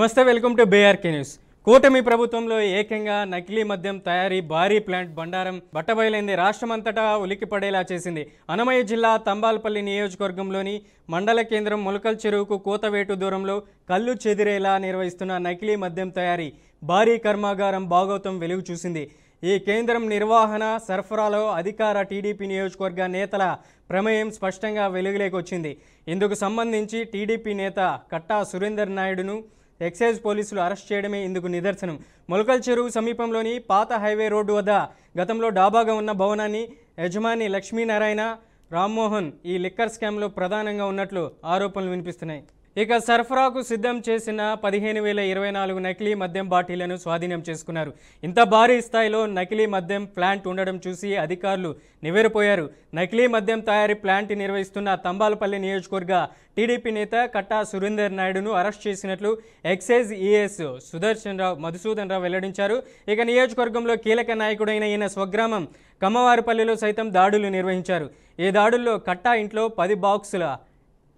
నమస్తే, welcome to BRK news. కూటమి ప్రభుత్వంలో ఏకంగా నకిలీ మద్యం తయారీ భారీ ప్లాంట్ బండారం బట్టబయలైంది. రాష్ట్రమంతటా ఉలిక్కిపడేలా చేసింది. అన్నమయ్య జిల్లా తంబాలపల్లి నియోజకవర్గంలోని మండల కేంద్రం ములకల్ చెరువుకు కోతవేటు దూరంలో కళ్ళు చెదిరేలా నిర్వహిస్తున్న నకిలీ మద్యం తయారీ భారీ కర్మాగారం భాగోతం వెలుగు చూసింది. ఈ కేంద్రం నిర్వహణ సరఫరాలో అధికార టీడీపీ నియోజకవర్గ నేతల ప్రమేయం స్పష్టంగా వెలుగులోకి వచ్చింది. ఇందుకు సంబంధించి టీడీపీ నేత కట్టా సురేందర్ నాయుడును ఎక్సైజ్ పోలీసులు అరెస్ట్ చేయడమే ఇందుకు నిదర్శనం. ములకల్ చెరువు సమీపంలోని పాత హైవే రోడ్డు వద్ద గతంలో డాబాగా ఉన్న భవనాన్ని యజమాని లక్ష్మీనారాయణ రామ్మోహన్ ఈ లిక్కర్ స్కామ్లో ప్రధానంగా ఉన్నట్లు ఆరోపణలు వినిపిస్తున్నాయి. ఇక సరఫరాకు సిద్ధం చేసిన 15,024 నకిలీ మద్యం బాటిళ్లను స్వాధీనం చేసుకున్నారు. ఇంత భారీ స్థాయిలో నకిలీ మద్యం ప్లాంట్ ఉండడం చూసి అధికారులు నివ్వెరపోయారు. నకిలీ మద్యం తయారీ ప్లాంట్ నిర్వహిస్తున్న తంబాలపల్లి నియోజకవర్గ టీడీపీ నేత కట్టా సురేందర్ నాయుడును అరెస్ట్ చేసినట్లు ఎక్సైజ్ ఈఎస్ మధుసూదన్ రావు వెల్లడించారు. ఇక నియోజకవర్గంలో కీలక నాయకుడైన ఈయన స్వగ్రామం కమ్మవారిపల్లిలో సైతం దాడులు నిర్వహించారు. ఈ దాడుల్లో కట్టా ఇంట్లో 10 బాక్సుల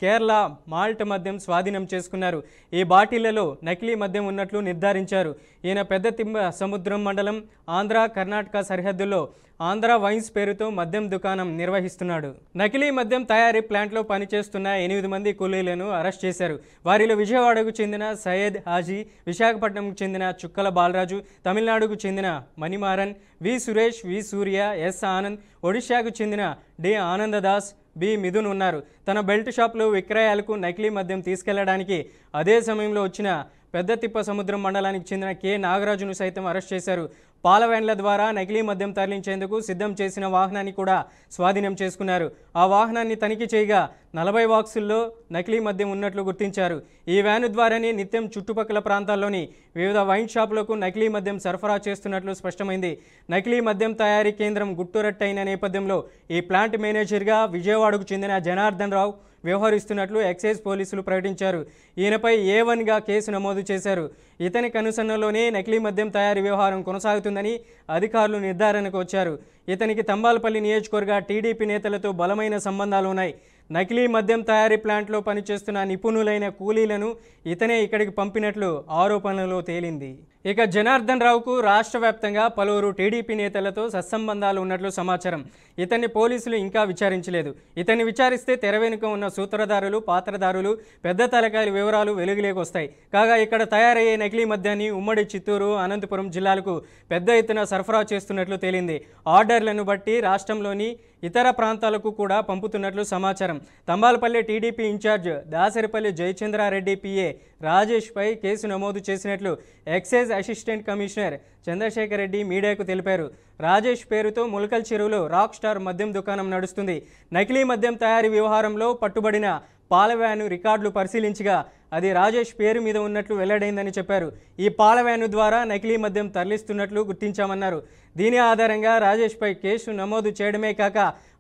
కేరళ మాల్ట్ మద్యం స్వాధీనం చేసుకున్నారు. ఈ బాటిళ్లలో నకిలీ మద్యం ఉన్నట్లు నిర్ధారించారు. ఈయన పెద్ద తిమ్మ సముద్రం మండలం ఆంధ్ర కర్ణాటక సరిహద్దుల్లో ఆంధ్ర వైన్స్ పేరుతో మద్యం దుకాణం నిర్వహిస్తున్నాడు. నకిలీ మద్యం తయారీ ప్లాంట్లో పనిచేస్తున్న 8 మంది కూలీలను అరెస్ట్ చేశారు. వారిలో విజయవాడకు చెందిన సయ్యద్ హాజీ, విశాఖపట్నంకు చెందిన చుక్కల బాలరాజు, తమిళనాడుకు చెందిన మణిమారన్, వి సురేష్, వి సూర్య, ఎస్ ఆనంద్, ఒడిశాకు చెందిన డి ఆనందదాస్, బి మిథున్ ఉన్నారు. తన బెల్ట్ షాప్లో విక్రయాలకు నకిలీ మద్యం తీసుకెళ్లడానికి అదే సమయంలో వచ్చిన పెద్ద తిప్ప సముద్రం మండలానికి చెందిన కె నాగరాజును సైతం అరెస్ట్ చేశారు. పాల వ్యాన్ల ద్వారా నకిలీ మద్యం తరలించేందుకు సిద్ధం చేసిన వాహనాన్ని కూడా స్వాధీనం చేసుకున్నారు. ఆ వాహనాన్ని తనిఖీ చేయగా 40 బాక్సుల్లో నకిలీ మద్యం ఉన్నట్లు గుర్తించారు. ఈ వ్యాను ద్వారానే నిత్యం చుట్టుపక్కల ప్రాంతాల్లోని వివిధ వైన్ షాపులకు నకిలీ మద్యం సరఫరా చేస్తున్నట్లు స్పష్టమైంది. నకిలీ మద్యం తయారీ కేంద్రం గుట్టురట్టయిన నేపథ్యంలో ఈ ప్లాంట్ మేనేజర్గా విజయవాడకు చెందిన జనార్దన్ రావు వ్యవహరిస్తున్నట్లు ఎక్సైజ్ పోలీసులు ప్రకటించారు. ఈయనపై A1గా కేసు నమోదు చేశారు. ఇతని కనుసన్నలోనే నకిలీ మద్యం తయారీ వ్యవహారం కొనసాగుతుందని అధికారులు నిర్ధారణకు వచ్చారు. ఇతనికి తంబాలపల్లి నియోజకవర్గ టీడీపీ నేతలతో బలమైన సంబంధాలు ఉన్నాయి. నకిలీ మద్యం తయారీ ప్లాంట్లో పనిచేస్తున్న నిపుణులైన కూలీలను ఇతనే ఇక్కడికి పంపినట్లు ఆరోపణలలో తేలింది. ఇక జనార్దన్ రావుకు రాష్ట్ర వ్యాప్తంగా పలువురు టీడీపీ నేతలతో సత్సంబంధాలు ఉన్నట్లు సమాచారం. ఇతన్ని పోలీసులు ఇంకా విచారించలేదు. ఇతన్ని విచారిస్తే తెర వెనుక ఉన్న సూత్రధారులు, పాత్రధారులు, పెద్ద తలకాయల వివరాలు వెలుగులోకి వస్తాయి. కాగా ఇక్కడ తయారయ్యే నకిలీ మద్యాన్ని ఉమ్మడి చిత్తూరు, అనంతపురం జిల్లాలకు పెద్ద ఎత్తున సరఫరా చేస్తున్నట్లు తేలింది. ఆర్డర్లను బట్టి రాష్ట్రంలోని ఇతర ప్రాంతాలకు కూడా పంపుతున్నట్లు సమాచారం. Thamballapalle TDP incharge Dasaripalli Jayachandra Reddy PA రాజేష్పై కేసు నమోదు చేసినట్లు excise assistant commissioner Chandrasekhar Reddy మీడియాకు తెలిపారు. రాజేష్ పేరుతో ములకల్ చెరువులో రాక్ స్టార్ మద్యం దుకాణం నడుస్తుంది. నకిలీ మద్యం తయారీ వ్యవహారంలో పట్టుబడిన పాల వ్యాను రికార్డులు పరిశీలించగా అది రాజేష్ పేరు మీద ఉన్నట్లు వెల్లడైందని చెప్పారు. ఈ పాల వ్యాను ద్వారా నకిలీ మద్యం తరలిస్తున్నట్లు గుర్తించామన్నారు. దీని ఆధారంగా రాజేష్పై కేసు నమోదు చేయడమే కాక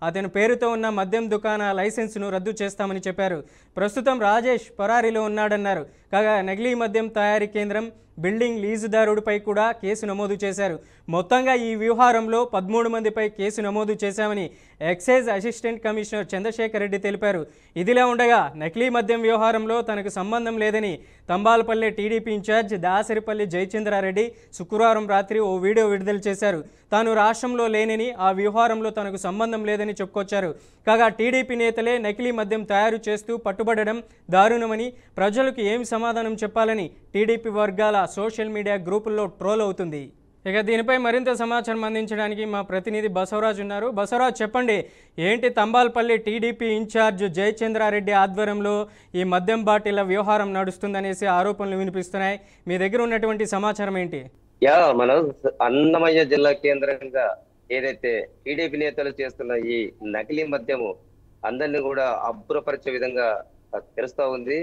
అతని పేరుతో ఉన్న మద్యం దుకాణ లైసెన్సును రద్దు చేస్తామని చెప్పారు. ప్రస్తుతం రాజేష్ పరారీలో ఉన్నాడన్నారు. కాగా నకిలీ మద్యం తయారీ కేంద్రం బిల్డింగ్ లీజుదారుడిపై కూడా కేసు నమోదు చేశారు. మొత్తంగా ఈ వ్యవహారంలో 13 మందిపై కేసు నమోదు చేశామని excise assistant commissioner Chandrasekhar Reddy తెలిపారు. ఇదిలా ఉండగా నకిలీ మద్యం వ్యవహారంలో తనకు సంబంధం లేదని తంబాలపల్లి టీడీపీ ఇన్ఛార్జ్ దాసరిపల్లి జయచంద్రారెడ్డి శుక్రవారం రాత్రి ఓ వీడియో విడుదల చేశారు. తాను రాష్ట్రంలో లేనని, ఆ వ్యవహారంలో తనకు సంబంధం లేదని చెప్పుకొచ్చారు. కాగా టీడీపీ నేతలే నకిలీ మద్యం తయారు చేస్తూ పట్టుబడడం దారుణమని, ప్రజలకు ఏం సమాధానం చెప్పాలని టీడీపీ వర్గాల సోషల్ మీడియా గ్రూపుల్లో ట్రోల్ అవుతుంది. ఇక దీనిపై మరింత సమాచారం అందించడానికి మా ప్రతినిధి బసవరాజు ఉన్నారు. బసవరాజు, చెప్పండి, ఏంటి తంబాలపల్లి టీడీపీ ఇన్ఛార్జ్ జయచంద్రారెడ్డి ఆధ్వర్యంలో ఈ మద్యం బాటిళ్ల వ్యవహారం నడుస్తుందనేసి ఆరోపణలు వినిపిస్తున్నాయి. మీ దగ్గర ఉన్నటువంటి సమాచారం ఏంటి? మనం అన్నమయ్య జిల్లా కేంద్రంగా ఏదైతే టీడీపీ నేతలు చేస్తున్న ఈ నకిలీ మద్యము అందరినీ కూడా అబ్బురపరిచే విధంగా తెలుస్తా ఉంది.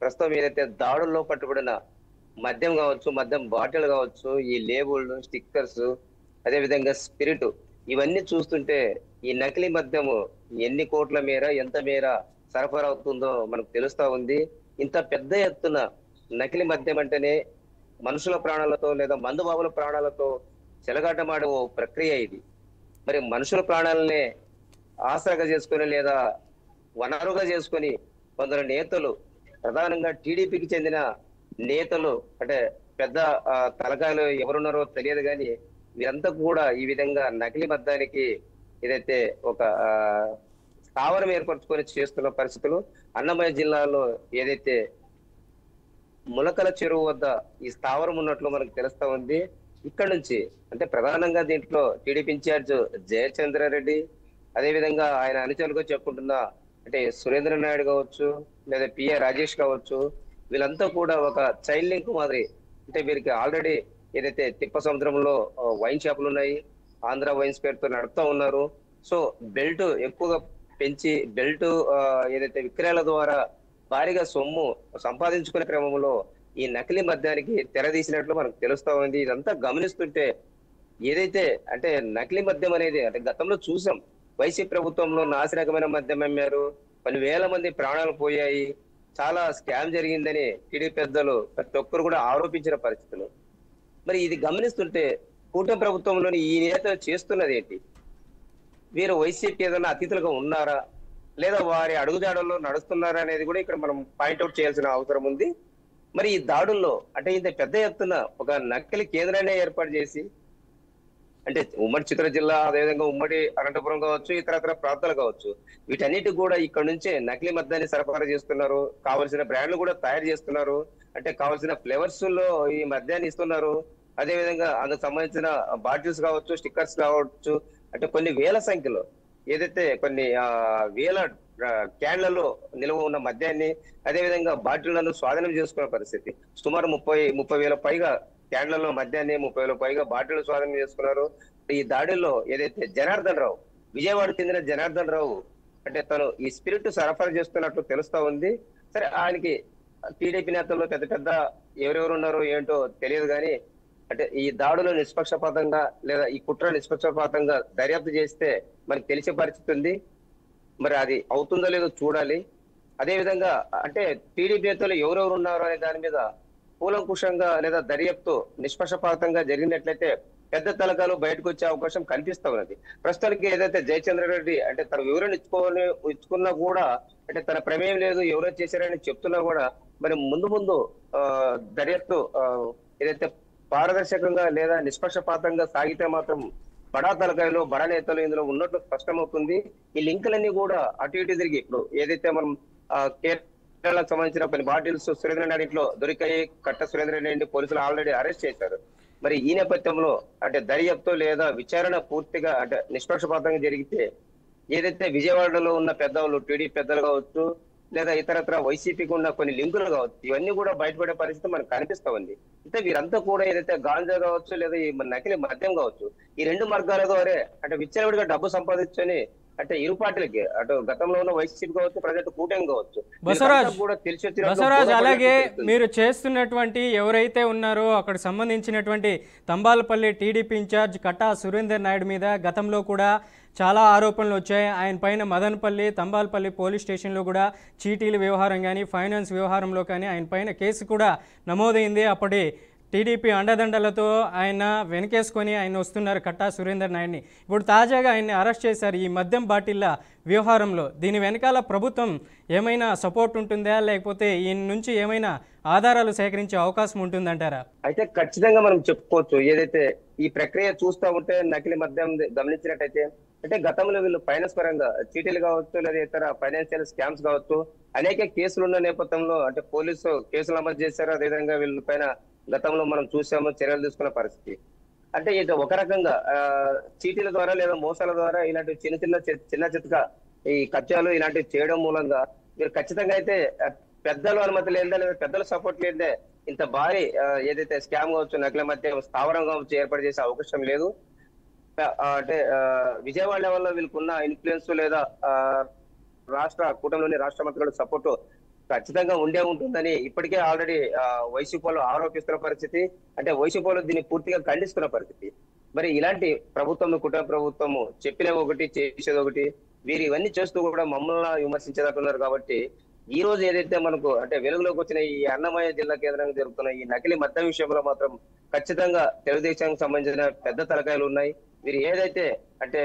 ప్రస్తుతం ఏదైతే దాడుల్లో పట్టుబడిన మద్యం కావచ్చు, మద్యం బాటిల్ కావచ్చు, ఈ లేబుల్, స్టిక్కర్స్, అదే విధంగా స్పిరిట్, ఇవన్నీ చూస్తుంటే ఈ నకిలీ మద్యము ఎన్ని కోట్ల మేర, ఎంత మేర సరఫరా అవుతుందో మనకు తెలుస్తా ఉంది. ఇంత పెద్ద ఎత్తున నకిలీ మద్యం అంటేనే మనుషుల ప్రాణాలతో లేదా మందుబాబుల ప్రాణాలతో చెలగాటమాడే ఓ ప్రక్రియ ఇది. మరి మనుషుల ప్రాణాలనే ఆసరాగా చేసుకొని లేదా వనరుగా చేసుకొని కొందరు నేతలు, ప్రధానంగా టీడీపీకి చెందిన నేతలు అంటే పెద్ద తలకాయలు ఎవరున్నారో తెలియదు కానీ వీరంతా కూడా ఈ విధంగా నకిలీ మద్యానికి ఏదైతే ఒక స్థావరం ఏర్పరచుకొని చేస్తున్న పరిస్థితులు అన్నమయ్య జిల్లాలో ఏదైతే ములకల చెరువు వద్ద ఈ స్థావరం ఉన్నట్లు మనకు తెలుస్తా ఉంది. ఇక్కడ నుంచి అంటే ప్రధానంగా దీంట్లో టీడీపీ ఇన్ఛార్జ్ జయచంద్రారెడ్డి, అదేవిధంగా ఆయన అనుచరులుగా చెప్పుకుంటున్న అంటే సురేంద్ర నాయుడు కావచ్చు, లేదా పిఏ రాజేష్ కావచ్చు, వీళ్ళంతా కూడా ఒక చైల్డ్ లింక్ మాదిరి. అంటే వీరికి ఆల్రెడీ ఏదైతే తిప్ప సముద్రంలో వైన్ షాపులు ఉన్నాయి, ఆంధ్ర వైన్స్ పేరుతో నడుపుతా ఉన్నారు. సో బెల్ట్ ఎక్కువగా పెంచి బెల్ట్ ఏదైతే విక్రయాల ద్వారా భారీగా సొమ్ము సంపాదించుకునే క్రమంలో ఈ నకిలీ మద్యానికి తెరదీసినట్లు మనకు తెలుస్తా ఉంది. ఇదంతా గమనిస్తుంటే ఏదైతే అంటే నకిలీ మద్యం అనేది అంటే గతంలో చూసాం, వైసీపీ ప్రభుత్వంలో నాసిరకమైన మద్యం అమ్మారు, కొన్ని వేల మంది ప్రాణాలు పోయాయి, చాలా స్కామ్ జరిగిందని టీడీపీ పెద్దలు ప్రతి ఒక్కరు కూడా ఆరోపించిన పరిస్థితులు. మరి ఇది గమనిస్తుంటే కూటమి ప్రభుత్వంలోని ఈ నేతలు చేస్తున్నది ఏంటి? వీరు వైసీపీ ఏదైనా అతిథులుగా ఉన్నారా, లేదా వారి అడుగుజాడల్లో నడుస్తున్నారా అనేది కూడా ఇక్కడ మనం పాయింట్అవుట్ చేయాల్సిన అవసరం ఉంది. మరి ఈ దాడుల్లో అంటే ఇంత పెద్ద ఎత్తున ఒక నకిలీ కేంద్రాన్ని ఏర్పాటు చేసి అంటే ఉమ్మడి చిత్తూరు జిల్లా, అదేవిధంగా ఉమ్మడి అనంతపురం కావచ్చు, ఇతరత్ర ప్రాంతాలు కావచ్చు, వీటన్నిటికి కూడా ఇక్కడ నుంచే నకిలీ మద్యాన్ని సరఫరా చేస్తున్నారు. కావలసిన బ్రాండ్లు కూడా తయారు చేస్తున్నారు. అంటే కావలసిన ఫ్లేవర్స్ లో ఈ మద్యాన్ని ఇస్తున్నారు. అదేవిధంగా అందుకు సంబంధించిన బాటిల్స్ కావచ్చు, స్టిక్కర్స్ కావచ్చు, అంటే కొన్ని వేల సంఖ్యలో ఏదైతే కొన్ని వేల క్యాన్లలో నిల్వ ఉన్న మద్యాన్ని, అదేవిధంగా బాటిళ్లను స్వాధీనం చేసుకున్న పరిస్థితి. సుమారు 30 వేల పైగా క్యాన్లలో మద్యాన్ని, 30 వేల పైగా బాటిళ్లు స్వాధీనం చేసుకున్నారు. ఈ దాడిలో ఏదైతే జనార్దన్ రావు, విజయవాడ చెందిన జనార్దన్ రావు అంటే తను ఈ స్పిరిట్ సరఫరా చేస్తున్నట్లు తెలుస్తా ఉంది. సరే, ఆయనకి టీడీపీ నేతల్లో పెద్ద పెద్ద ఎవరెవరు ఉన్నారో ఏంటో తెలియదు కానీ అంటే ఈ దాడులు నిష్పక్షపాతంగా లేదా ఈ కుట్ర నిష్పక్షపాతంగా దర్యాప్తు చేస్తే మనకి తెలిసే పరిస్థితి ఉంది. మరి అది అవుతుందో లేదో చూడాలి. అదే విధంగా అంటే టీడీపీ నేతలు ఎవరెవరు ఉన్నారు అనే దాని మీద కూలంకుషంగా లేదా దర్యాప్తు నిష్పక్షపాతంగా జరిగినట్లయితే పెద్ద తలకాలు బయటకు వచ్చే అవకాశం కనిపిస్తా ఉన్నది. ప్రస్తుతానికి ఏదైతే జయచంద్రారెడ్డి అంటే తన వివరణ ఇచ్చుకున్నా కూడా అంటే తన ప్రమేయం లేదు, ఎవరో చేశారని చెప్తున్నా కూడా మరి ముందు దర్యాప్తు ఏదైతే పారదర్శకంగా లేదా నిష్పక్షపాతంగా సాగితే మాత్రం బడా తలకాయలు, బడా నేతలు ఇందులో ఉన్నట్లు స్పష్టమవుతుంది. ఈ లింకులన్నీ కూడా అటు ఇటు తిరిగి ఇప్పుడు ఏదైతే మనం కేరళకు సంబంధించిన కొన్ని బాటిల్స్ సురేంద్ర నాయుడు ఇంట్లో దొరికాయి, కట్ట సురేంద్ర నాయుడు పోలీసులు ఆల్రెడీ అరెస్ట్ చేశారు. మరి ఈ నేపథ్యంలో అంటే దర్యాప్తు లేదా విచారణ పూర్తిగా అంటే నిష్పక్షపాతంగా జరిగితే ఏదైతే విజయవాడలో ఉన్న పెద్దవాళ్ళు, టీడీపీ పెద్దలు కావచ్చు, లేదా ఇతరత్ర వైసీపీకి ఉన్న కొన్ని లింకులు కావచ్చు, ఇవన్నీ కూడా బయటపడే పరిస్థితి మనకు కనిపిస్తా ఉంది. అంటే వీరంతా కూడా ఏదైతే గాంజా కావచ్చు, లేదా ఈ నకిలీ మద్యం కావచ్చు, ఈ రెండు మార్గాల ద్వారా అంటే విచ్చలవిడిగా డబ్బు సంపాదించని అంటే ఇరు పార్టీలకి అటు గతంలో ఉన్న వైసీపీ కావచ్చు, ప్రజెంట్ కూటమి కావచ్చు, కూడా తెలిసి బసవరాజ్, అలాగే మీరు చేస్తున్నటువంటి ఎవరైతే ఉన్నారో అక్కడ సంబంధించినటువంటి తంబాలపల్లి టీడీపీ ఇన్ఛార్జ్ కట్టా సురేందర్ నాయుడు మీద గతంలో కూడా చాలా ఆరోపణలు వచ్చాయి. ఆయన పైన మదనపల్లి, తంబాలపల్లి పోలీస్ స్టేషన్లో కూడా చీటీల వ్యవహారం కానీ, ఫైనాన్స్ వ్యవహారంలో కానీ ఆయన పైన కేసు కూడా నమోదైంది. అప్పటి టీడీపీ అండదండలతో ఆయన వెనకేసుకొని ఆయన వస్తున్నారు కట్టా సురేందర్ నాయుడిని. ఇప్పుడు తాజాగా ఆయన్ని అరెస్ట్ చేశారు ఈ మద్యం బాటిళ్ల వ్యవహారంలో. దీని వెనకాల ప్రభుత్వం ఏమైనా సపోర్ట్ ఉంటుందా, లేకపోతే ఈయన నుంచి ఏమైనా ఆధారాలు సేకరించే అవకాశం ఉంటుందంటారా? అయితే ఖచ్చితంగా మనం చెప్పుకోవచ్చు. ఏదైతే ఈ ప్రక్రియ చూస్తూ ఉంటే నకిలీ మద్యం గమనించినట్టయితే అంటే గతంలో వీళ్ళు ఫైనాన్స్ పరంగా చీటీలు కావచ్చు, లేదా ఇతర ఫైనాన్షియల్ స్కామ్స్ కావచ్చు, అనేక కేసులు ఉన్న నేపథ్యంలో అంటే పోలీసు కేసులు నమోదు చేశారు. అదేవిధంగా వీళ్ళ పైన గతంలో మనం చూసాము, చర్యలు తీసుకున్న పరిస్థితి. అంటే ఇది ఒక రకంగా చీటీల ద్వారా లేదా మోసాల ద్వారా ఇలాంటి చిన్న చితక ఈ కబ్జాలు ఇలాంటివి చేయడం మూలంగా మీరు ఖచ్చితంగా అయితే పెద్దల అనుమతి లేదా లేదా పెద్దల సపోర్ట్ లేదే ఇంత భారీ ఏదైతే స్కామ్ కావచ్చు, నకిలీ మద్యం స్థావరం కావచ్చు ఏర్పాటు చేసే అవకాశం లేదు. అంటే విజయవాడ లెవెల్లో వీళ్ళకున్న ఇన్ఫ్లుయెన్స్ లేదా కూటమిలోని రాష్ట్ర మంత్రుల సపోర్ట్ ఖచ్చితంగా ఉండే ఉంటుందని ఇప్పటికే ఆల్రెడీ వైసీపీలో ఆరోపిస్తున్న పరిస్థితి. అంటే వైసీపీలో దీన్ని పూర్తిగా ఖండిస్తున్న పరిస్థితి. మరి ఇలాంటి ప్రభుత్వం, కుటుంబ ప్రభుత్వము చెప్పిన ఒకటి చేసేది ఒకటి, వీరు ఇవన్నీ చేస్తూ కూడా మమ్మల్ని విమర్శించేటట్టున్నారు. కాబట్టి ఈ రోజు ఏదైతే మనకు అంటే వెలుగులోకి వచ్చిన ఈ అన్నమయ్య జిల్లా కేంద్రంగా జరుగుతున్న ఈ నకిలీ మద్యం విషయంలో మాత్రం ఖచ్చితంగా తెలుగుదేశానికి సంబంధించిన పెద్ద తలకాయలు ఉన్నాయి. వీరు ఏదైతే అంటే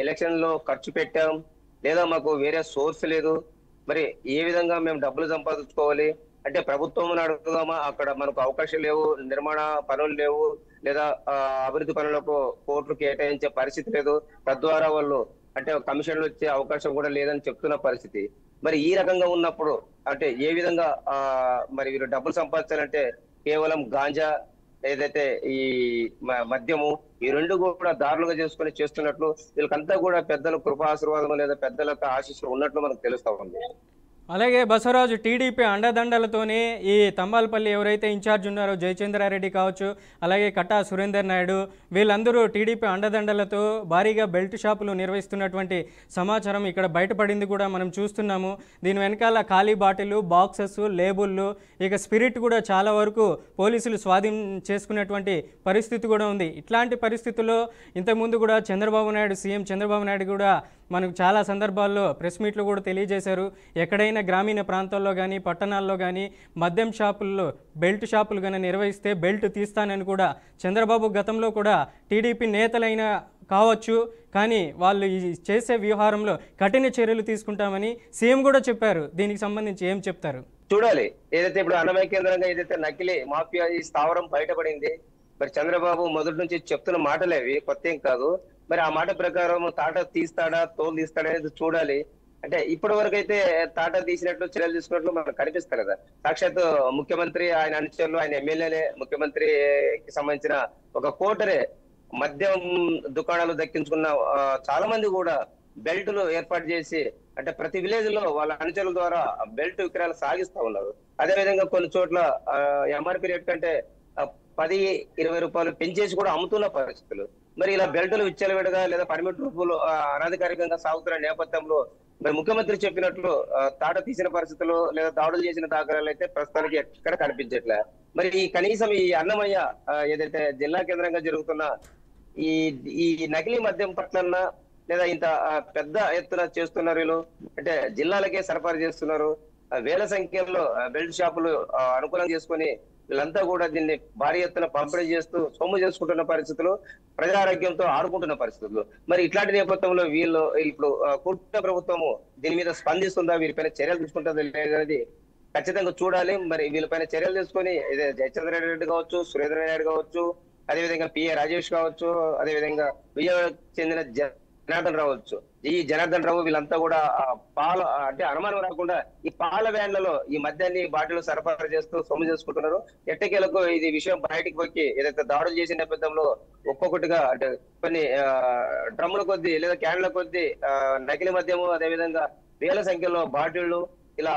ఎలక్షన్ లో ఖర్చు పెట్టాం, లేదా మాకు వేరే సోర్స్ లేదు, మరి ఏ విధంగా మేము డబ్బులు సంపాదించుకోవాలి, అంటే ప్రభుత్వం అడుగుదామా, అక్కడ మనకు అవకాశం లేవు, నిర్మాణ పనులు లేవు, లేదా అభివృద్ధి పనులకు కోట్లు కేటాయించే పరిస్థితి లేదు, తద్వారా వాళ్ళు అంటే కమిషన్లు వచ్చే అవకాశం కూడా లేదని చెప్తున్న పరిస్థితి. మరి ఈ రకంగా ఉన్నప్పుడు అంటే ఏ విధంగా మరి వీరు డబ్బులు సంపాదించాలంటే కేవలం గాంజా ఏదైతే ఈ మద్యము ఈ రెండు కూడా దారులుగా చేసుకుని చేస్తున్నట్లు, వీళ్ళకంతా కూడా పెద్దల కృపాశీర్వాదం లేదా పెద్దల యొక్క ఆశీస్సులు ఉన్నట్లు మనకు తెలుస్తా ఉంది. అలాగే బసవరాజు, టీడీపీ అండదండలతోనే ఈ తంబాలపల్లి ఎవరైతే ఇన్ఛార్జ్ ఉన్నారో జయచంద్రారెడ్డి కావచ్చు, అలాగే కట్టా సురేందర్ నాయుడు, వీళ్ళందరూ టీడీపీ అండదండలతో భారీగా బెల్ట్ షాపులు నిర్వహిస్తున్నటువంటి సమాచారం ఇక్కడ బయటపడింది కూడా మనం చూస్తున్నాము. దీని వెనకాల ఖాళీ బాటిల్, బాక్సెస్, లేబుళ్ళు, ఇక స్పిరిట్ కూడా చాలా వరకు పోలీసులు స్వాధీనం చేసుకున్నటువంటి పరిస్థితి కూడా ఉంది. ఇట్లాంటి పరిస్థితుల్లో ఇంతకుముందు కూడా సీఎం చంద్రబాబు నాయుడు కూడా మనకు చాలా సందర్భాల్లో ప్రెస్ మీట్లు కూడా తెలియజేశారు. ఎక్కడైనా గ్రామీణ ప్రాంతాల్లో కానీ పట్టణాల్లో కానీ మద్యం షాపుల్లో బెల్ట్ షాపులు కానీ నిర్వహిస్తే బెల్ట్ తీస్తానని కూడా చంద్రబాబు గతంలో కూడా టీడీపీ నేతలైనా కావచ్చు, కానీ వాళ్ళు ఈ చేసే వ్యవహారంలో కఠిన చర్యలు తీసుకుంటామని సీఎం కూడా చెప్పారు. దీనికి సంబంధించి ఏం చెప్తారు? చూడాలి. ఏదైతే ఇప్పుడు అన్నమయ్య కేంద్రంగా ఏదైతే నకిలీ మాఫియా ఈ స్థావరం బయటపడింది, మరి చంద్రబాబు మొదటి నుంచి చెప్తున్న మాటలేవి, కొత్త ఏం కాదు. మరి ఆ మాట ప్రకారం తాట తీస్తాడా తోలు తీస్తాడా అనేది చూడాలి. అంటే ఇప్పటి వరకు అయితే తాట తీసినట్లు చర్యలు తీసుకున్నట్లు మనకు కనిపిస్తారు కదా. సాక్షాత్ ముఖ్యమంత్రి, ఆయన అనుచరులు, ఆయన ఎమ్మెల్యేలే ముఖ్యమంత్రికి సంబంధించిన ఒక కోటరే మద్యం దుకాణాలు దక్కించుకున్న చాలా మంది కూడా బెల్టులు ఏర్పాటు చేసి అంటే ప్రతి విలేజ్ లో వాళ్ళ అనుచరుల ద్వారా బెల్ట్ విక్రయాలు సాగిస్తా ఉన్నారు. అదే విధంగా కొన్ని చోట్ల ఎంఆర్పి రేట్ కంటే 10-20 రూపాయలు పెంచేసి కూడా అమ్ముతున్న పరిస్థితులు. మరి ఇలా బెల్టులు విచ్చలవిడగా లేదా పర్మిట్ రూపులు అనధికారికంగా సాగుతున్న నేపథ్యంలో మరి ముఖ్యమంత్రి చెప్పినట్లు తాట తీసిన పరిస్థితులు లేదా దాడులు చేసిన దాఖలాలు అయితే ప్రస్తుతానికి ఎక్కడ కనిపించట్లే. మరి ఈ కనీసం ఈ అన్నమయ్య ఏదైతే జిల్లా కేంద్రంగా జరుగుతున్న ఈ ఈ నకిలీ మద్యం పట్లన్నా లేదా ఇంత పెద్ద ఎత్తున చేస్తున్నారు వీళ్ళు, అంటే జిల్లాలకే సరఫరా చేస్తున్నారు, వేల సంఖ్యలో బెల్ట్ షాపులు అనుకూలం చేసుకొని వీళ్ళంతా కూడా దీన్ని భారీ ఎత్తున పంపిణీ చేస్తూ సొమ్ము చేసుకుంటున్న పరిస్థితులు, ప్రజారోగ్యంతో ఆడుకుంటున్న పరిస్థితులు. మరి ఇట్లాంటి నేపథ్యంలో వీళ్ళు ఇప్పుడు కూటమి ప్రభుత్వము దీని మీద స్పందిస్తుందా, వీరిపైన చర్యలు తీసుకుంటుందా లేదనేది ఖచ్చితంగా చూడాలి. మరి వీళ్ళపైన చర్యలు తీసుకొని జయచంద్ర రెడ్డి కావచ్చు, సురేంద్ర నాయుడు కావచ్చు, అదేవిధంగా పిఏ రాజేష్ కావచ్చు, అదేవిధంగా విజయవాడకు చెందిన జనార్దన్ రావు వచ్చు, ఈ జనార్దన్ రావు, వీళ్ళంతా కూడా పాల అంటే అనుమానం రాకుండా ఈ పాల వ్యాన్లలో ఈ మద్యాన్ని బాటిల్ సరఫరా చేస్తూ సొమ్ము చేసుకుంటున్నారు. ఎట్టకేలకు ఇది విషయం బయటికి వచ్చి ఏదైతే దాడులు చేసిన నేపథ్యంలో ఒక్కొక్కటిగా అంటే కొన్ని డ్రమ్ముల కొద్దీ లేదా క్యాన్ల కొద్దీ నకిలీ మద్యము, అదేవిధంగా వేల సంఖ్యలో బాటిళ్లు ఇలా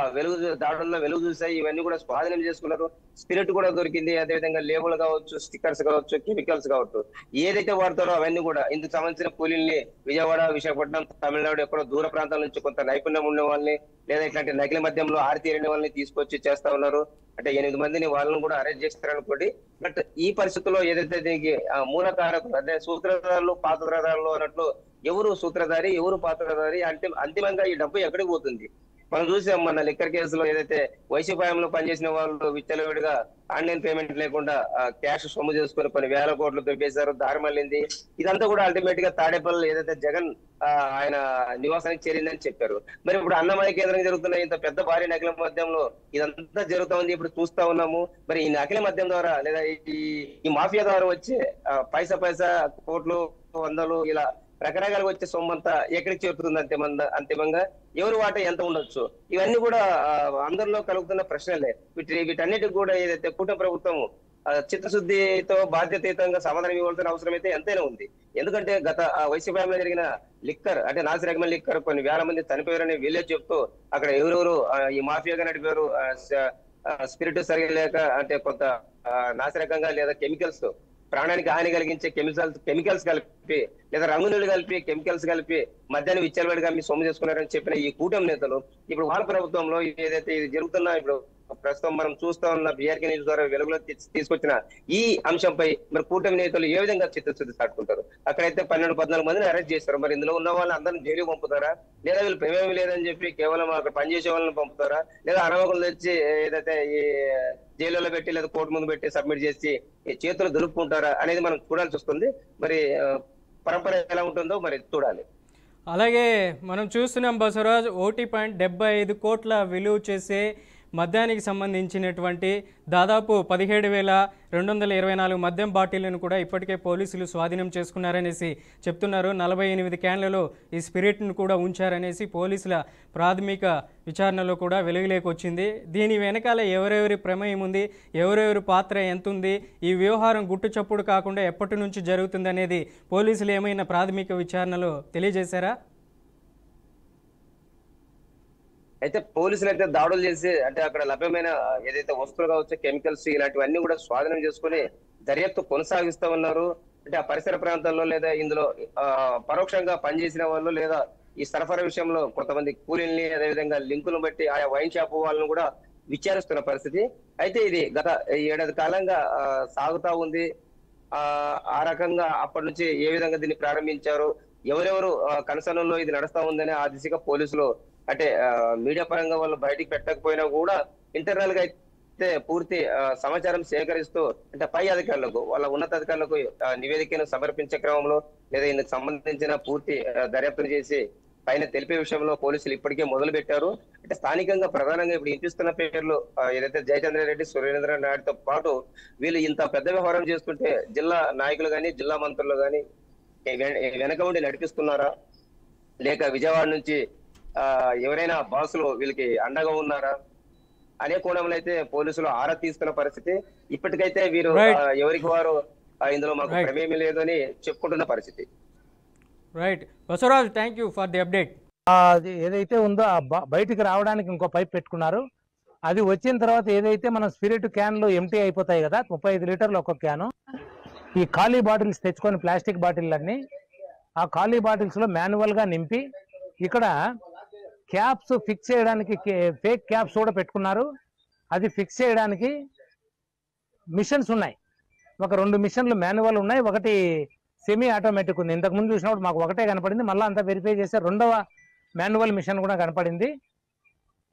దాడుల్లో వెలుగు చూసాయి. ఇవన్నీ కూడా స్వాధీనం చేసుకున్నారు. స్పిరిట్ కూడా దొరికింది, అదేవిధంగా లేబుల్ కావచ్చు, స్టిక్కర్స్ కావచ్చు, కెమికల్స్ కావచ్చు, ఏదైతే వాడతారో అవన్నీ కూడా ఇందుకు సంబంధించిన కూలీల్ని విజయవాడ, విశాఖపట్నం, తమిళనాడు ఎక్కడో దూర ప్రాంతాల నుంచి కొంత నైపుణ్యం ఉండే వాళ్ళని లేదా ఇట్లాంటి నకిలీ మద్యంలో ఆరితేరిన వాళ్ళని తీసుకొచ్చి చేస్తా ఉన్నారు. అంటే 8 మందిని వాళ్ళని కూడా అరెస్ట్ చేస్తారనుకోండి. బట్ ఈ పరిస్థితుల్లో ఏదైతే దీనికి మూల కారకులు అంటే సూత్రధారులు, పాత్రధారులు అన్నట్లు ఎవరు సూత్రధారి, ఎవరు పాత్రధారి, అంటే అంతిమంగా ఈ డబ్బు ఎక్కడికి పోతుంది? మనం చూసాం మన లిక్కర్ కేసులో ఏదైతే వైసీపీలో పనిచేసిన వాళ్ళు విచ్చలవిడిగా ఆన్లైన్ పేమెంట్ లేకుండా క్యాష్ సొమ్ము చేసుకుని కొన్ని వేల కోట్లు దొరికేశారు, దారి మళ్ళింది. ఇదంతా కూడా అల్టిమేట్ గా తాడేపల్లి ఏదైతే జగన్ ఆయన నివాసానికి చేరిందని చెప్పారు. మరి ఇప్పుడు అన్నమయ్య కేంద్రంగా జరుగుతున్న ఇంత పెద్ద భారీ నకిలీ మద్యంలో ఇదంతా జరుగుతా ఉంది, ఇప్పుడు చూస్తా ఉన్నాము. మరి ఈ నకిలీ మద్యం ద్వారా లేదా ఈ మాఫియా ద్వారా వచ్చే పైసా కోట్లు, వందలు ఇలా రకరకాలుగా వచ్చే సొమ్మంతా ఎక్కడికి చేరుతుంది? అంతిమంగా ఎవరు వాట ఎంత ఉండొచ్చు? ఇవన్నీ కూడా అందరిలో కలుగుతున్న ప్రశ్నలే. వీటన్నిటికి కూడా ఏదైతే కూటమి ప్రభుత్వం చిత్తశుద్ధితో బాధ్యతయుతంగా సమాధానం ఇవ్వాల్సిన అవసరం అయితే ఎంతైనా ఉంది. ఎందుకంటే గత వైసీపీలో జరిగిన లిక్కర్ అంటే నాసిరకమైన లిక్కర్ కొన్ని వేల మంది చనిపోయారని వీళ్ళే చెప్తూ అక్కడ ఎవరెవరు ఈ మాఫియాగా నడిపారు, స్పిరిట్ సరిగా లేక అంటే కొంత నాసిరకంగా లేదా కెమికల్స్ ప్రాణానికి హాని కలిగించే కెమికల్స్ కలిపి లేదా రంగునీళ్ళు కలిపి కెమికల్స్ కలిపి మద్యాన్ని విచ్చలవిడిగా మీ సొమ్ము చేసుకున్నారని చెప్పిన ఈ కూటమి నేతలు ఇప్పుడు వాళ్ళ ప్రభుత్వంలో ఏదైతే ఇది జరుగుతున్నా ఇప్పుడు ప్రస్తుతం మనం చూస్తా ఉన్న బీఆర్కే న్యూస్ ద్వారా వెలుగులో తీసుకొచ్చిన ఈ అంశంపై మరి కూటమి నేతలు ఏ విధంగా చిత్తశుద్ధి చాటుకుంటారు? అక్కడైతే 12-14 మందిని అరెస్ట్ చేస్తారు. మరి ఇందులో ఉన్న వాళ్ళు అందరిని జైలుకి పంపుతారా, లేదా వీళ్ళు ప్రమేయం లేదని చెప్పి కేవలం అక్కడ పనిచేసే వాళ్ళని పంపుతారా, లేదా అనవకులు తెచ్చి ఏదైతే ఈ జైలులో పెట్టి లేదా కోర్టు ముందు పెట్టి సబ్మిట్ చేసి చేతులు దులుపుకుంటారా అనేది మనం చూడాల్సి వస్తుంది. మరి పరంపర ఎలా ఉంటుందో మరి చూడాలి. అలాగే మనం చూస్తున్నాం బసవరాజ్, 1.75 కోట్ల విలువ చేసే మద్యానికి సంబంధించినటువంటి దాదాపు 17,224 మద్యం బాటిళ్లను కూడా ఇప్పటికే పోలీసులు స్వాధీనం చేసుకున్నారనేసి చెప్తున్నారు. 48 క్యాన్లలో ఈ స్పిరిట్ను కూడా ఉంచారనేసి పోలీసుల ప్రాథమిక విచారణలో కూడా వెలుగులోకి వచ్చింది. దీని వెనకాల ఎవరెవరి ప్రమేయం ఉంది, ఎవరెవరి పాత్ర ఎంత ఉంది, ఈ వ్యవహారం గుట్టు చప్పుడు కాకుండా ఎప్పటి నుంచి జరుగుతుంది అనేది పోలీసులు ఏమైనా ప్రాథమిక విచారణలో తెలియజేశారా? అయితే పోలీసులు అయితే దాడులు చేసి అంటే అక్కడ లభ్యమైన ఏదైతే వస్తువులు కావచ్చు, కెమికల్స్ ఇలాంటివన్నీ కూడా స్వాధీనం చేసుకుని దర్యాప్తు కొనసాగిస్తా ఉన్నారు. అంటే ఆ పరిసర ప్రాంతాల్లో లేదా ఇందులో పరోక్షంగా పనిచేసిన వాళ్ళు లేదా ఈ సరఫరా విషయంలో కొంతమంది కూలీల్ని అదేవిధంగా లింకులను బట్టి ఆయా వైన్ షాప్ వాళ్ళను కూడా విచారిస్తున్న పరిస్థితి. అయితే ఇది గత 7 ఏడాది కాలంగా సాగుతా ఉంది. ఆ రకంగా అప్పటి నుంచి ఏ విధంగా దీన్ని ప్రారంభించారు, ఎవరెవరు కనసనంలో ఇది నడుస్తా ఉందని ఆ దిశగా పోలీసులు అంటే మీడియా పరంగా వాళ్ళు బయటికి పెట్టకపోయినా కూడా ఇంటర్నల్ గా అయితే పూర్తి సమాచారం సేకరిస్తూ అంటే పై అధికారులకు వాళ్ళ ఉన్నతాధికారులకు నివేదికను సమర్పించే క్రమంలో లేదా ఇందుకు సంబంధించిన పూర్తి దర్యాప్తులు చేసి పైన తెలిపే విషయంలో పోలీసులు ఇప్పటికే మొదలు పెట్టారు. అంటే స్థానికంగా ప్రధానంగా ఇప్పుడు ఇంటిస్తున్న పేర్లు ఏదైతే జయచంద్ర రెడ్డి, సురేంద్ర నాయుడుతో పాటు వీళ్ళు ఇంత పెద్ద వ్యవహారం చేస్తుంటే జిల్లా నాయకులు గాని జిల్లా మంత్రులు గాని వెనక ఉండి నడిపిస్తున్నారా, లేక విజయవాడ నుంచి ఎవరైనా బాసులు వీళ్ళకి అండగా ఉన్నారా అనే కోణంలో అయితే పోలీసులు ఆరా తీస్తున్న పరిస్థితి. ఇప్పటికైతే వీరు ఎవరికి వారు ఇందులో మాకు ప్రమేయం లేదు అని చెప్పుకుంటున్న పరిస్థితి. Right Basavaraju, thank you for the update. అది ఏదైతే ఉందో బయటికి రావడానికి ఇంకో పైప్ పెట్టుకున్నారు. అది వచ్చిన తర్వాత ఏదైతే మన స్పిరిట్ క్యాన్లు ఎంటీ అయిపోతాయి కదా, 35 లీటర్లు ఒక్కొక్క క్యాను, ఈ ఖాళీ బాటిల్స్ తెచ్చుకొని ప్లాస్టిక్ బాటిల్ ఆ ఖాళీ బాటిల్స్ లో మాన్యువల్ గా నింపి ఇక్కడ క్యాప్స్ ఫిక్స్ చేయడానికి ఫేక్ క్యాప్స్ కూడా పెట్టుకున్నారు. అది ఫిక్స్ చేయడానికి మిషన్స్ ఉన్నాయి. ఒక 2 మిషన్లు మాన్యువల్ ఉన్నాయి, ఒకటి సెమీ ఆటోమేటిక్ ఉంది. ఇంతకుముందు చూసినప్పుడు మాకు ఒకటే కనపడింది, మళ్ళీ అంతా వెరిఫై చేస్తే 2వ మాన్యువల్ మిషన్ కూడా కనపడింది.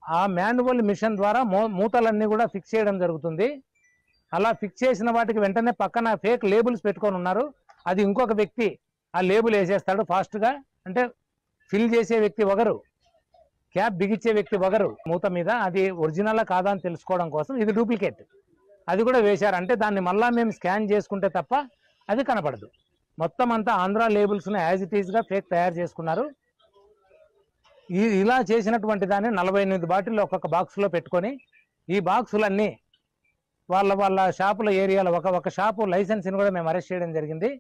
ఆ మాన్యువల్ మిషన్ ద్వారా మూతలన్నీ కూడా ఫిక్స్ చేయడం జరుగుతుంది. అలా ఫిక్స్ చేసిన వాటికి వెంటనే పక్కన ఫేక్ లేబుల్స్ పెట్టుకొని ఉన్నారు. అది ఇంకొక వ్యక్తి ఆ లేబుల్ వేసేస్తాడు ఫాస్ట్గా. అంటే ఫిల్ చేసే వ్యక్తి ఒకరు, క్యాప్ బిగించే వ్యక్తి ఒకరు మూత మీద. అది ఒరిజినల్ కాదా అని తెలుసుకోవడం కోసం ఇది డూప్లికేట్ అది కూడా వేశారు. అంటే దాన్ని మళ్ళా మేము స్కాన్ చేసుకుంటే తప్ప అది కనపడదు. మొత్తం అంతా ఆంధ్ర లేబుల్స్ని యాజ్ ఇట్ ఈస్గా ఫేక్ తయారు చేసుకున్నారు. ఇలా చేసినటువంటి దాన్ని 48 బాటిల్లో ఒక్కొక్క బాక్స్లో పెట్టుకొని ఈ బాక్సులన్నీ వాళ్ళ షాపుల ఏరియాలో ఒక షాపు లైసెన్స్ని కూడా మేము అరెస్ట్ చేయడం జరిగింది.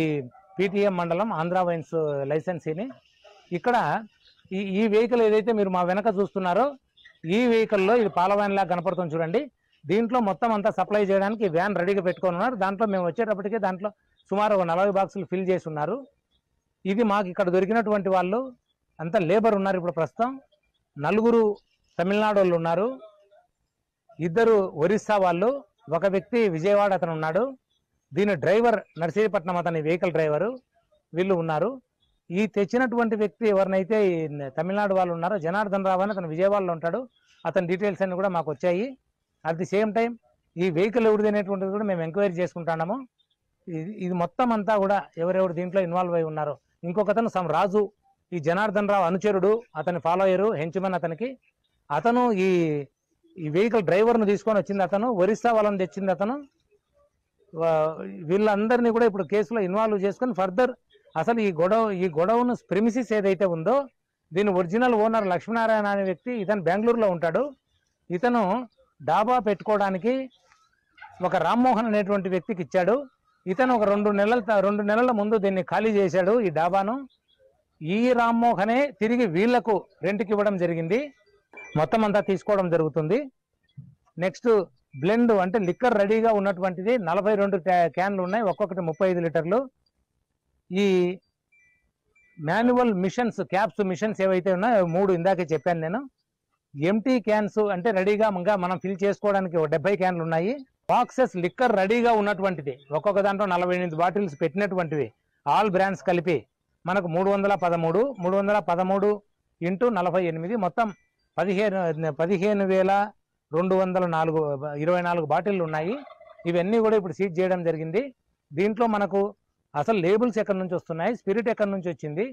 ఈ PTM మండలం ఆంధ్ర వైన్స్ లైసెన్సీని. ఇక్కడ ఈ వెహికల్ ఏదైతే మీరు మా వెనక చూస్తున్నారో ఈ వెహికల్లో ఇది పాల వ్యాన్ లాగా కనపడుతుంది చూడండి. దీంట్లో మొత్తం అంతా సప్లై చేయడానికి వ్యాన్ రెడీగా పెట్టుకొని ఉన్నారు. దాంట్లో మేము వచ్చేటప్పటికే దాంట్లో సుమారు 40 బాక్సులు ఫిల్ చేసి ఉన్నారు. ఇది మాకు ఇక్కడ దొరికినటువంటి వాళ్ళు అంతా లేబర్ ఉన్నారు. ఇప్పుడు ప్రస్తుతం 4 తమిళనాడు వాళ్ళు ఉన్నారు, 2 ఒరిస్సా వాళ్ళు, ఒక వ్యక్తి విజయవాడ అతను ఉన్నాడు. దీని డ్రైవర్ నర్సీపట్నం అతని వెహికల్ డ్రైవరు వీళ్ళు ఉన్నారు. ఈ తెచ్చినటువంటి వ్యక్తి ఎవరినైతే తమిళనాడు వాళ్ళు ఉన్నారో జనార్దన్ రావు అని అతను విజయవాడలో ఉంటాడు. అతని డీటెయిల్స్ అన్ని కూడా మాకు వచ్చాయి. అట్ ది సేమ్ టైం ఈ వెహికల్ ఎవరిదనేటువంటిది కూడా మేము ఎంక్వైరీ చేసుకుంటున్నాము. ఇది మొత్తం అంతా కూడా ఎవరెవరు దీంట్లో ఇన్వాల్వ్ అయి ఉన్నారో. ఇంకొక అతను రాజు, ఈ జనార్దన్ రావు అనుచరుడు, అతని ఫాలోయరు, హెంచ్మన్ అతనికి. అతను ఈ వెహికల్ డ్రైవర్ను తీసుకొని వచ్చింది అతను, ఒరిస్సా వాళ్ళని తెచ్చింది అతను. వీళ్ళందరినీ కూడా ఇప్పుడు కేసులో ఇన్వాల్వ్ చేసుకొని ఫర్దర్ అసలు ఈ గొడవను ప్రిమిసిస్ ఏదైతే ఉందో దీని ఒరిజినల్ ఓనర్ లక్ష్మీనారాయణ అనే వ్యక్తి, ఇతను బెంగళూరులో ఉంటాడు. ఇతను డాబా పెట్టుకోవడానికి ఒక రామ్మోహన్ అనేటువంటి వ్యక్తికి ఇచ్చాడు. ఇతను ఒక 2 నెలల ముందు దీన్ని ఖాళీ చేశాడు ఈ డాబాను. ఈ రామ్మోహనే తిరిగి వీళ్లకు రెంట్కి ఇవ్వడం జరిగింది. మొత్తం అంతా తీసుకోవడం జరుగుతుంది. నెక్స్ట్ బ్లెండ్ అంటే లిక్కర్ రెడీగా ఉన్నటువంటిది 42 క్యాన్లు ఉన్నాయి, ఒక్కొక్కటి 35 లీటర్లు. ఈ మాన్యువల్ మిషన్స్ క్యాప్స్ మిషన్స్ ఏవైతే ఉన్నాయో 3 ఇందాకే చెప్పాను నేను. ఎంటీ క్యాన్స్ అంటే రెడీగా ఇంకా మనం ఫిల్ చేసుకోవడానికి 70 క్యాన్లు ఉన్నాయి. బాక్సెస్ లిక్కర్ రెడీగా ఉన్నటువంటిది ఒక్కొక్క దాంట్లో 48 బాటిల్స్ పెట్టినటువంటివి ఆల్ బ్రాండ్స్ కలిపి మనకు 313 ఇంటూ 48 మొత్తం 15,224 బాటిల్లు ఉన్నాయి. ఇవన్నీ కూడా ఇప్పుడు సీజ్ చేయడం జరిగింది. దీంట్లో మనకు అసలు లేబుల్స్ ఎక్కడి నుంచి వస్తున్నాయి, స్పిరిట్ ఎక్కడి నుంచి వచ్చింది,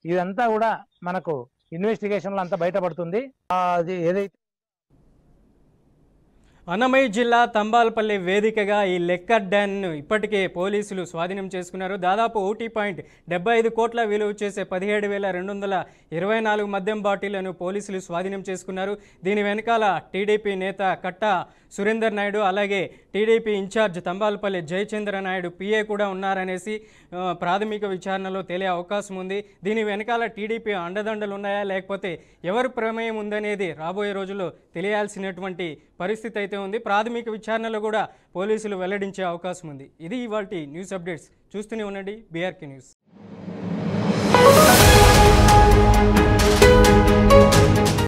ఇదంతా కూడా మనకు ఇన్వెస్టిగేషన్లో అంతా బయటపడుతుంది. అది ఏదైతే అన్నమయ్య జిల్లా తంబాలపల్లి వేదికగా ఈ లెక్కర్ డ్యాన్ను ఇప్పటికే పోలీసులు స్వాధీనం చేసుకున్నారు. దాదాపు 1.75 కోట్ల విలువ చేసే 17,224 మద్యం బాటిళ్లను పోలీసులు స్వాధీనం చేసుకున్నారు. దీని వెనకాల టీడీపీ నేత కట్టా సురేందర్ నాయుడు, అలాగే TDP incharge Thamballapalle Jayachandra Naidu PA కూడా ఉన్నారనేసి ప్రాథమిక విచారణలో తేలే అవకాశం ఉంది. దీని వెనకాల టీడీపీ అండదండలు ఉన్నాయా లేకపోతే ఎవరి ప్రమేయం ఉందనేది రాబోయే రోజుల్లో తెలియాల్సినటువంటి పరిస్థితి అయితే ఉంది. ప్రాథమిక విచారణలో కూడా పోలీసులు వెల్లడించే అవకాశం ఉంది. ఇది ఇవాల్టి న్యూస్ అప్డేట్స్. చూస్తూనే ఉండండి బీఆర్కే న్యూస్.